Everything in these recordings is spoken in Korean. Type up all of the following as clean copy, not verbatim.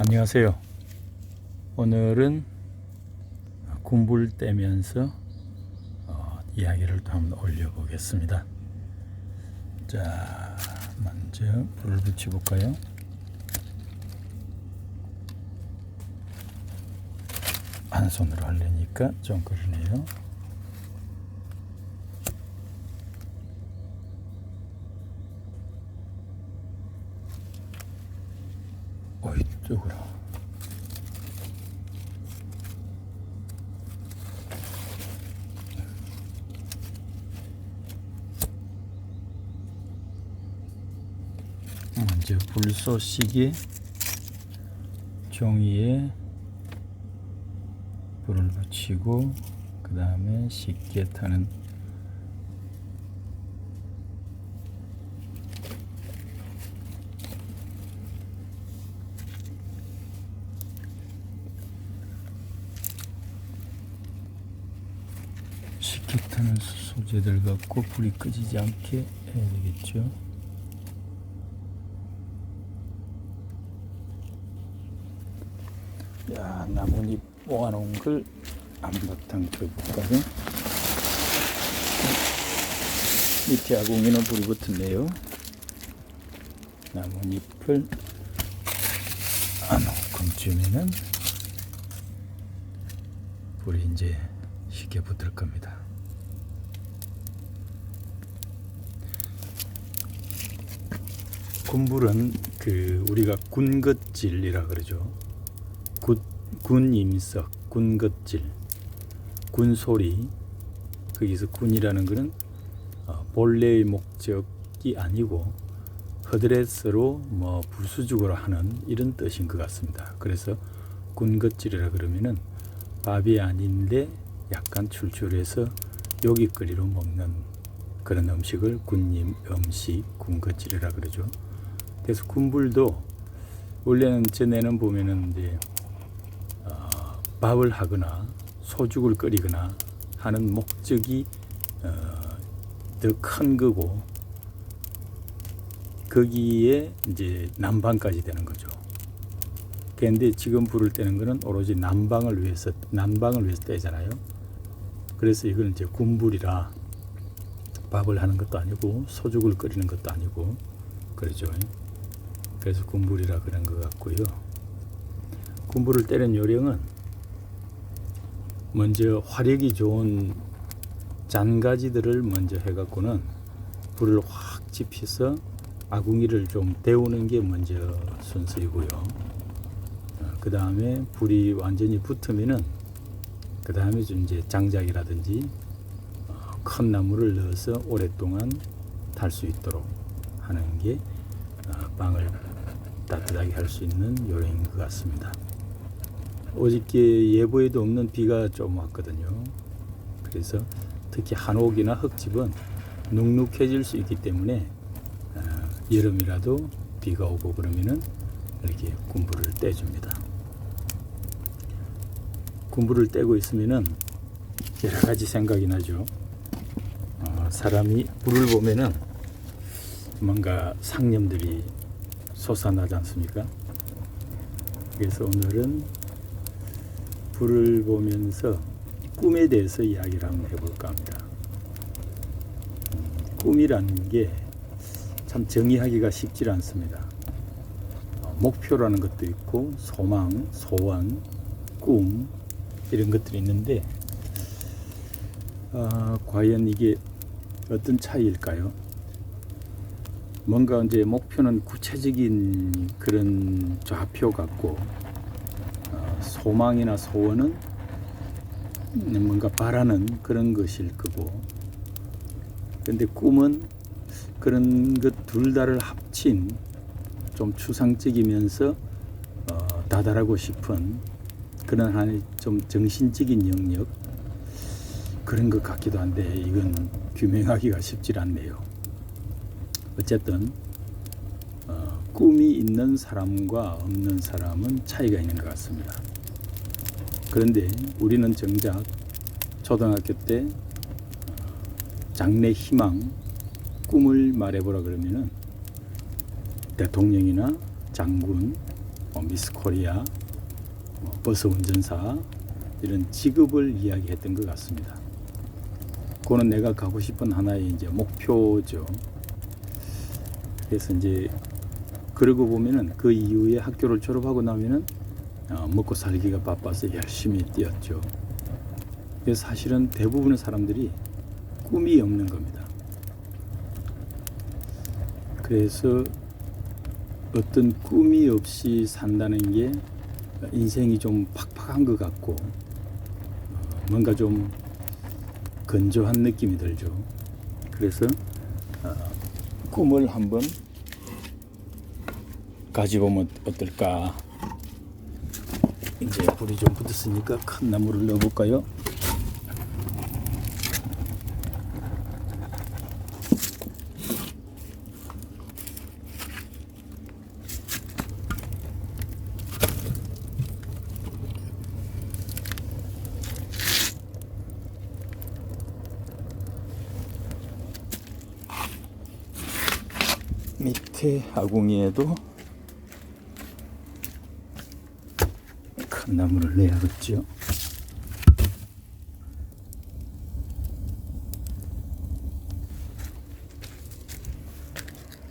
안녕하세요. 오늘은 군불 떼면서 이야기를 또 한번 올려보겠습니다. 자, 먼저 불을 붙여볼까요? 한 손으로 하려니까 좀 그러네요. 이쪽으로. 먼저 불쏘시개 종이에 불을 붙이고 그 다음에 쉽게 타는 쉽게 타는 소재들 갖고 불이 꺼지지 않게 해야 되겠죠. 야, 나뭇잎 모아놓은 걸 한바탕 펴볼까요? 밑에 아궁이는 불이 붙었네요. 나뭇잎을 한 움큼쯤에는 불이 이제 쉽게 붙을 겁니다. 군불은 우리가 군것질이라 그러죠. 군임석, 군것질, 군소리. 거기서 군이라는 것은 본래의 목적이 아니고 허드렛으로 부수적으로 하는 이런 뜻인 것 같습니다. 그래서 군것질이라 그러면은 밥이 아닌데 약간 출출해서 요깃거리로 먹는 그런 음식을 군임 음식, 군것질이라 그러죠. 그래서 군불도 원래는 전에는 보면은 이제 밥을 하거나 소죽을 끓이거나 하는 목적이 더 큰 거고, 거기에 이제 난방까지 되는 거죠. 그런데 지금 불을 떼는 거는 오로지 난방을 위해서 떼잖아요. 그래서 이건 이제 군불이라 밥을 하는 것도 아니고 소죽을 끓이는 것도 아니고 그러죠. 그래서 군불이라 그런 것 같고요. 군불을 떼는 요령은 먼저 화력이 좋은 잔가지들을 먼저 해갖고는 불을 확 지피서 아궁이를 좀 데우는 게 먼저 순서이고요. 그 다음에 불이 완전히 붙으면은 그 다음에 좀 이제 장작이라든지 큰 나무를 넣어서 오랫동안 탈 수 있도록 하는 게 빵을 따뜻하게 할 수 있는 요령인 것 같습니다. 어저께 예보에도 없는 비가 좀 왔거든요. 그래서 특히 한옥이나 흙집은 눅눅해질 수 있기 때문에 여름이라도 비가 오고 그러면은 이렇게 군불을 떼줍니다. 군불을 떼고 있으면은 여러 가지 생각이 나죠. 사람이 불을 보면은 뭔가 상념들이 솟아나지 않습니까? 그래서 오늘은 불을 보면서 꿈에 대해서 이야기를 한번 해볼까 합니다. 꿈이라는 게 참 정의하기가 쉽지 않습니다. 목표라는 것도 있고 소망, 소원, 꿈 이런 것들이 있는데 과연 이게 어떤 차이일까요? 뭔가 이제 목표는 구체적인 그런 좌표 같고 소망이나 소원은 뭔가 바라는 그런 것일 거고, 근데 꿈은 그런 것 둘 다를 합친 좀 추상적이면서 다다르고 싶은 그런 하나의 좀 정신적인 영역 그런 것 같기도 한데 이건 규명하기가 쉽지 않네요. 어쨌든 꿈이 있는 사람과 없는 사람은 차이가 있는 것 같습니다. 그런데 우리는 정작 초등학교 때 장래 희망, 꿈을 말해보라 그러면은 대통령이나 장군, 미스 코리아, 버스 운전사 이런 직업을 이야기했던 것 같습니다. 그거는 내가 가고 싶은 하나의 이제 목표죠. 그래서 이제 그러고 보면은 그 이후에 학교를 졸업하고 나면은 먹고 살기가 바빠서 열심히 뛰었죠. 그래서 사실은 대부분의 사람들이 꿈이 없는 겁니다. 그래서 어떤 꿈이 없이 산다는 게 인생이 좀 팍팍한 것 같고 뭔가 좀 건조한 느낌이 들죠. 그래서 꿈을 한번 가져보면 어떨까. 이제 불이 좀 붙었으니까 큰 나무를 넣어볼까요? 밑에 아궁이에도 큰 나무를 내야겠죠.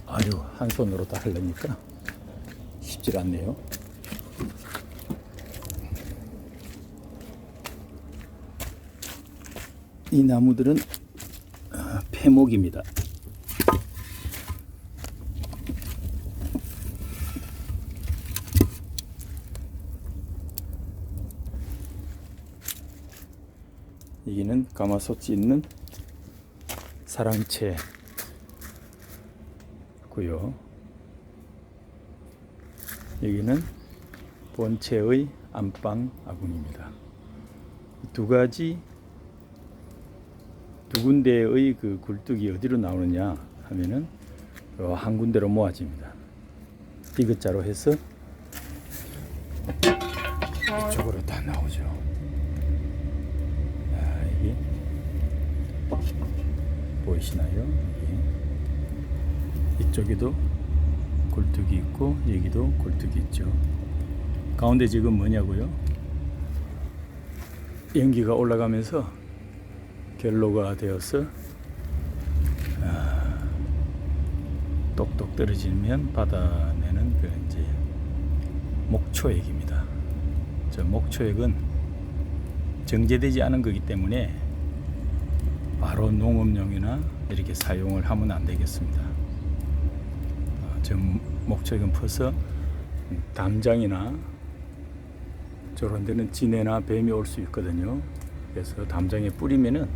아유, 한 손으로 다 하려니까 쉽질 않네요. 이 나무들은 폐목입니다. 여기는 가마솥이 있는 사랑채고요. 여기는 본체의 안방 아궁입니다. 두 군데의 그 굴뚝이 어디로 나오느냐 하면은 한 군데로 모아집니다. 디귿자로 해서 이쪽으로 다 나오죠. 이게 보이시나요? 이쪽에도 굴뚝이 있고 여기도 굴뚝이 있죠. 가운데 지금 뭐냐고요? 연기가 올라가면서 결로가 되어서 똑똑 떨어지면 받아내는 그 이제 목초액입니다. 저 목초액은 정제되지 않은 거기 때문에 바로 농업용이나 이렇게 사용을 하면 안 되겠습니다. 저 목초액은 퍼서 담장이나 저런 데는 지네나 뱀이 올 수 있거든요. 그래서 담장에 뿌리면은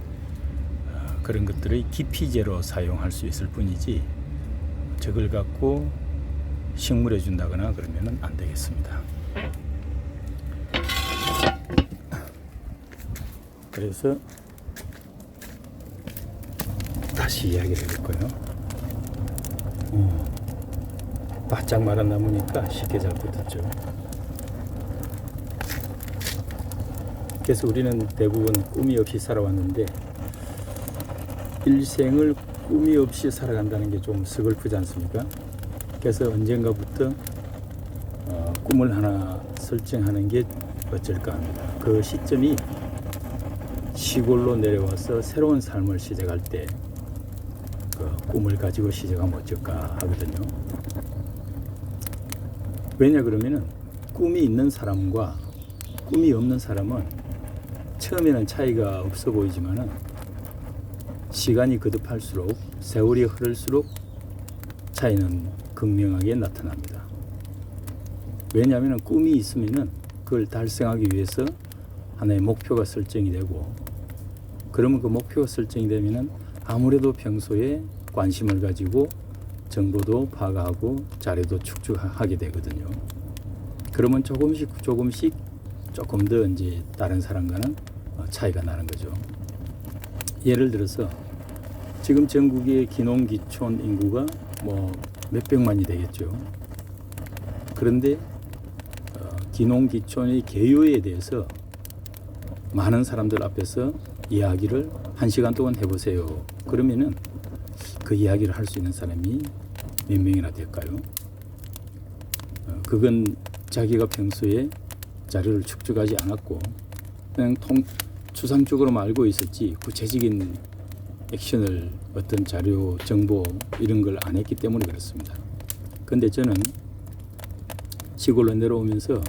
그런 것들의 기피제로 사용할 수 있을 뿐이지 저걸 갖고 식물에 준다거나 그러면은 안 되겠습니다. 그래서 다시 이야기를 해볼까요? 바짝 마른 나무니까 쉽게 잘 붙었죠. 그래서 우리는 대부분 꿈이 없이 살아왔는데 일생을 꿈이 없이 살아간다는 게 좀 서글프지 않습니까? 그래서 언젠가부터 꿈을 하나 설정하는 게 어쩔까 합니다. 그 시점이 시골로 내려와서 새로운 삶을 시작할 때 그 꿈을 가지고 시작하면 어쩔까 하거든요. 왜냐 그러면은 꿈이 있는 사람과 꿈이 없는 사람은 처음에는 차이가 없어 보이지만은 시간이 거듭할수록 세월이 흐를수록 차이는 극명하게 나타납니다. 왜냐하면 꿈이 있으면은 그걸 달성하기 위해서 하나의 목표가 설정이 되고 그러면 그 목표가 설정이 되면은 아무래도 평소에 관심을 가지고 정보도 파악하고 자료도 축적하게 되거든요. 그러면 조금 더 이제 다른 사람과는 차이가 나는 거죠. 예를 들어서 지금 전국의 기농기촌 인구가 뭐 몇백만이 되겠죠. 그런데 기농기촌의 개요에 대해서 많은 사람들 앞에서 이야기를 1시간 동안 해보세요. 그러면은 그 이야기를 할 수 있는 사람이 몇 명이나 될까요? 그건 자기가 평소에 자료를 축적하지 않았고 그냥 추상적으로만 알고 있었지 구체적인 액션을 어떤 자료, 정보 이런 걸 안 했기 때문에 그렇습니다. 근데 저는 시골로 내려오면서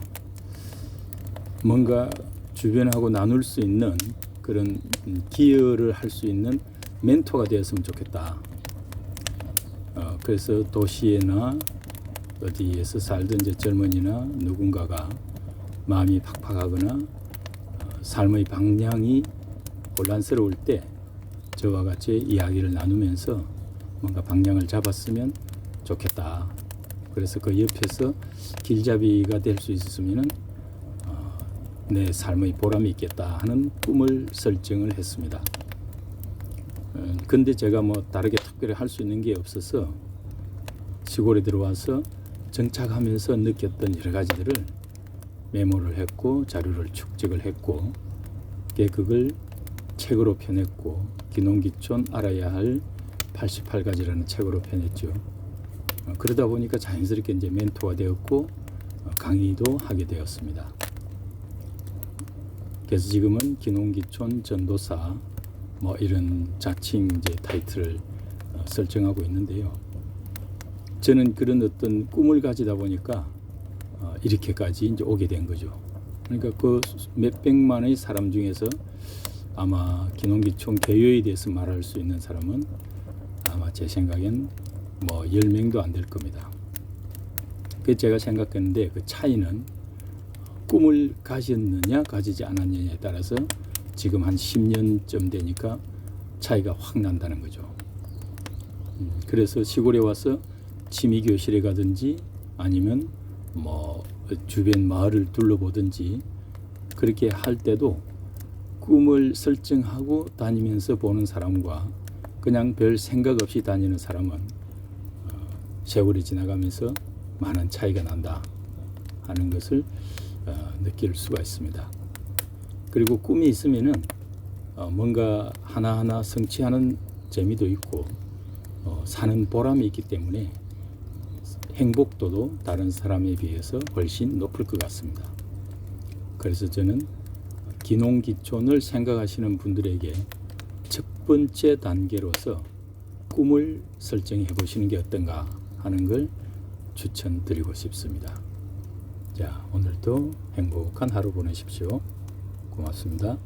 뭔가 주변하고 나눌 수 있는 그런 기여를 할 수 있는 멘토가 되었으면 좋겠다. 그래서 도시에나 어디에서 살던 이제 젊은이나 누군가가 마음이 팍팍하거나 삶의 방향이 혼란스러울 때 저와 같이 이야기를 나누면서 뭔가 방향을 잡았으면 좋겠다. 그래서 그 옆에서 길잡이가 될 수 있었으면 내 삶의 보람이 있겠다 하는 꿈을 설정을 했습니다. 근데 제가 뭐 다르게 특별히 할 수 있는 게 없어서 시골에 들어와서 정착하면서 느꼈던 여러 가지들을 메모를 했고 자료를 축적을 했고 그걸 책으로 펴냈고 기농기촌 알아야 할 88가지라는 책으로 펴냈죠. 그러다 보니까 자연스럽게 이제 멘토가 되었고 강의도 하게 되었습니다. 그래서 지금은 기농기촌 전도사 뭐 이런 자칭 이제 타이틀을 설정하고 있는데요. 저는 그런 어떤 꿈을 가지다 보니까 이렇게까지 이제 오게 된 거죠. 그러니까 그 몇백만의 사람 중에서 아마 기농기촌 개요에 대해서 말할 수 있는 사람은 아마 제 생각엔 뭐 10명도 안 될 겁니다. 그 제가 생각했는데 그 차이는 꿈을 가졌느냐 가지지 않았느냐에 따라서 지금 한 10년쯤 되니까 차이가 확 난다는 거죠. 그래서 시골에 와서 취미교실에 가든지 아니면 뭐 주변 마을을 둘러보든지 그렇게 할 때도 꿈을 설정하고 다니면서 보는 사람과 그냥 별 생각 없이 다니는 사람은 세월이 지나가면서 많은 차이가 난다 하는 것을 느낄 수가 있습니다. 그리고 꿈이 있으면은 뭔가 하나하나 성취하는 재미도 있고 사는 보람이 있기 때문에 행복도도 다른 사람에 비해서 훨씬 높을 것 같습니다. 그래서 저는 기농기촌을 생각하시는 분들에게 첫 번째 단계로서 꿈을 설정해 보시는 게 어떤가 하는 걸 추천드리고 싶습니다. 자, 오늘도 행복한 하루 보내십시오. 고맙습니다.